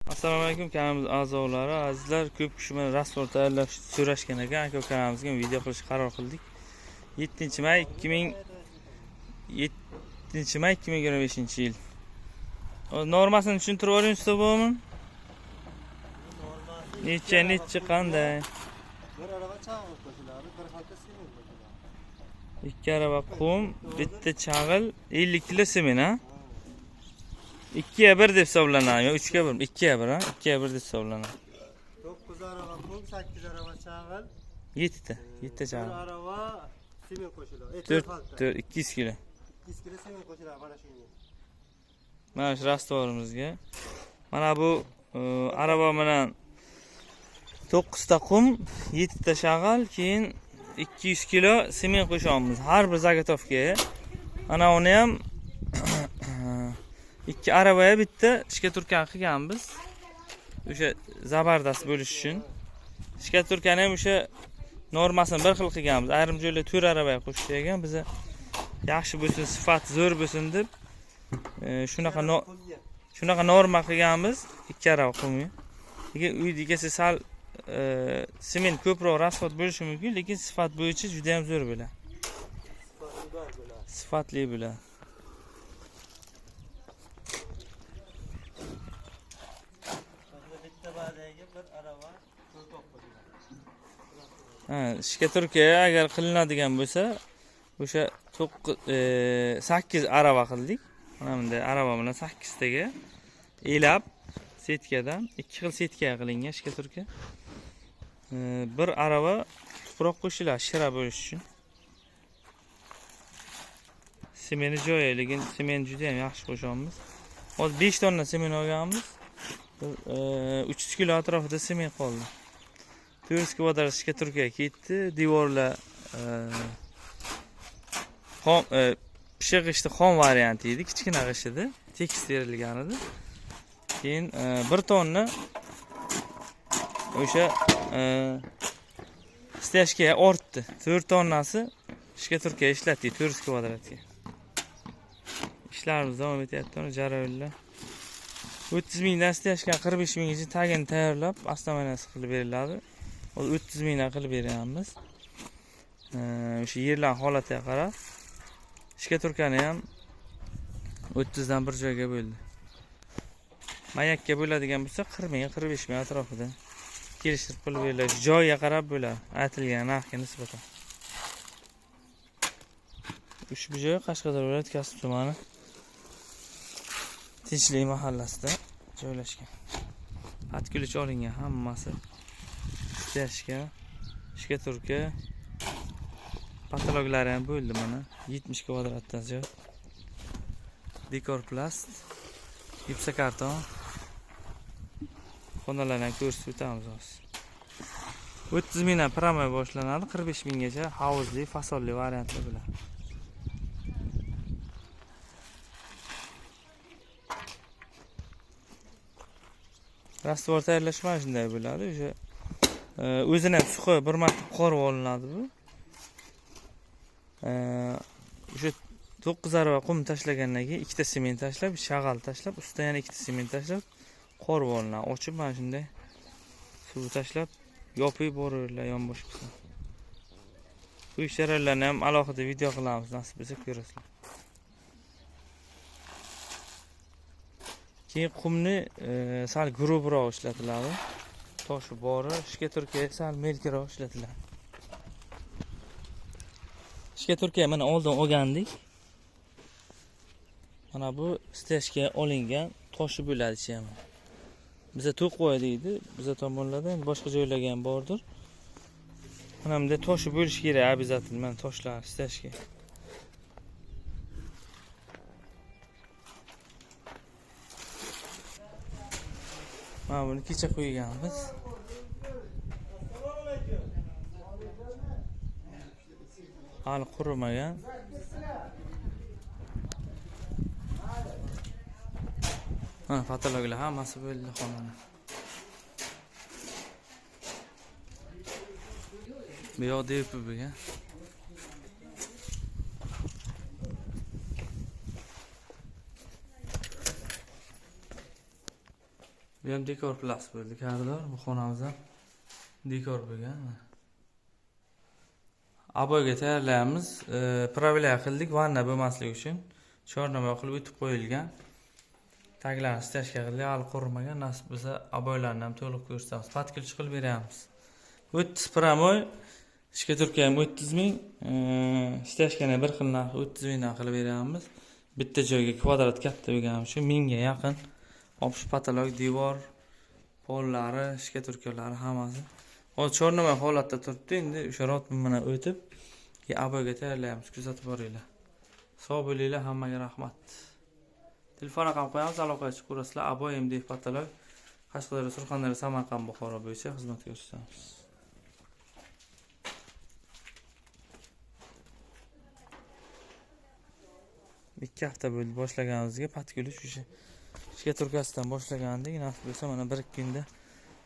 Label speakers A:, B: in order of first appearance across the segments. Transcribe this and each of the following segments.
A: Assalomu alaykum kanalimiz a'zolari, azizlar, ko'p kishi meni rasmlar tayyorlash so'rashgan ekan. Aka-ukamizga video qilishga qaror qildik. 7-may 2025-yil. Normasini tushuntirib o'raysiz bo'mi? Necha qanday?
B: Bir araba chag'il qo'shiladi, bir xalta sement qo'shiladi.
A: Ikki araba qum, bitta chag'il, 50 kilo sement, ha? 2'ye 1 deb hisoblanadi yo 3'ga 1? 2'ye 1, ha? 2'ye 1 deb hisoblanadi.
B: 9 araba qum, 8 araba chag'il,
A: 7 chag'il.
B: bir araba sement qo'shiladi.
A: 4 200 kilo.
B: 200 kilo sement qo'shiladi mana shunga.
A: Mana shu rastvorimizga. Mana bu araba bilan 9 ta qum, 7 ta shag'al, keyin 200 kilo sement qo'shamiz. Har bir zagotovkaga. Ana uni ham 2 arabaya bitta shkaturka qilganmiz. O'sha zabardast bo'lish uchun. Shkaturkani ham o'sha normasini bir xil qilganmiz. Ayrim joylar 4 arabaya qo'shib ekan, biz yaxshi bo'lsin, sifat zo'r bo'lsin deb shunaqa norma qilganmiz. 2 araba qumni. Lekin uyda egasi sal sement ko'proq rasxod bo'lishi mumkin, lekin sifat bo'yicha juda ham zo'r bo'ladi. Sifatli bo'ladi.
B: Bitta ba'dagi bir araba ko'proq qo'shiladi.
A: Ha, shkaturka agar qilinadigan bo'lsa, o'sha 8 araba qildik. Mana bunday araba bilan 8 taga elab setkadan 2 xil setkaga qilingan shkaturka. Bir araba ko'proq qo'shiladi shira bo'lish uchun. Semeni joyi, lekin sement juda ham yaxshi qo'shamiz. Hozir 5 tonna sement olganmiz. 300 kilo atrofida sement qoldi. 400 kvadrat shkaturka ketdi. Devorlar pishiq g'ishtni xom varianti edi, kichkina g'isht edi, tekis terilgan edi. Keyin 1 tonna o'sha stashkaga ortdi. 4 tonnasi shkaturka ishlatdik 400 kvadratga. Ishlarimiz davom etyapti, jarayonlar. 30 mingdan stashka 45 minggacha tagini tayyorlab, avtomatik qilib beriladi. Hozir 30 mingdan qilib beryapmiz. O'sha yerlar holatiga qarab shkaturkani ham 30 dan bir joyga bo'ldi. Mayakka bo'ladigan bo'lsa 40 ming, 45 ming atrofida kelishtirib qilib beriladi. Joyiga qarab bo'ladi, aytilgan narxga nisbatan. Ushbu joy Qashqadaryo viloyati Kasb tumani Tinchlik mahallasida joylashgan. Atkulich olingan hammasi. Stashka, shkaturka, patologlari ham bo'ldi mana. 70 kvadratdan joy. Dekor plast, gipsokarton. Xonalarni ko'rsatib o'tamiz hozir. 30 mingdan promoy boshlanadi, 45 minggacha havuzli, fasolli variantlar bilan. Rastvor tayyorlash mana shunday bo'ladi. O'sha o'zini ham suqi bir marta qorib olinadi bu. O'sha 9 arava qum tashlagandan keyin 2 ta sement tashlab, shag'al tashlab, ustidan yana 2 ta sement tashlab qorib olinadi. Ochib mana shunday suv tashlab, yopib boraverlar yonbosh qismi. Bu jarayonlarni ham alohida video qilamiz, nasib bo'lsa ko'rasizlar. Keyin qumni sal grubroq ishlatiladi. Toshi bori, shkaturka sal melkroq ishlatiladi. Shkaturka mana oldin olgandik. Mana bu stashka olingan toshi bo'ladi ham. Biza to'q qo'ydik deydi. Biza tomonlarda ham boshqa joylarga ham bordir. Mana bunda toshi bo'lishi kerak, обязательно. Mana toshlar stashka. Mana buni kecha qo'yganmiz. Hali qurimagan. Mana patologlar hammasi bo'ldi xonada. Bu yoqda yopib bo'lgan. Bu Bu ham dekor plus bo'ldi, koridor. Bu xonamiz ham dekor bo'lgan. Aboyga tayyorlaymiz. Pravila qildik, vanna bo'lmasligi uchun. Chornama qilib o'tib qo'yilgan. Taglarni stashka qildik, hali qurilmagan. Nasib bo'lsa, aboylarni ham to'liq ko'rsatamiz. Patkilch qilib beramiz. 30 promoy, ishga turkiya ham 30 ming, stashkani bir xil narx 30 mingdan qilib beramiz. Bitta joyga kvadrat katta bo'lgani uchun 1000 ga yaqin. Opsh patolog, devor, pollari, ishga turkiyalar hammasi. Hozir chornama holatda turibdi. Endi o'sha rotman bilan o'tib, aboyga tayyorlaymiz. Kuzatib boringlar. Sog' bo'linglar, hammaga rahmat. Telefon raqam qo'yamiz, aloqaga chiqib ko'rasizlar. Aboy MDF patolog, Qashqadaryo, Surxondaryo, Samarqand, Buxoro bo'yicha xizmat ko'rsatamiz. Ikki hafta bo'ldi boshlaganimizga, patkilish o'sha ishga turkasidan boshlagandik. Nasib bo'lsa mana 1-2 kunda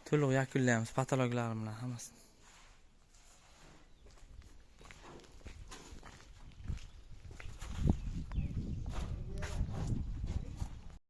A: to'liq yakunlaymiz patologlar bilan hammasini.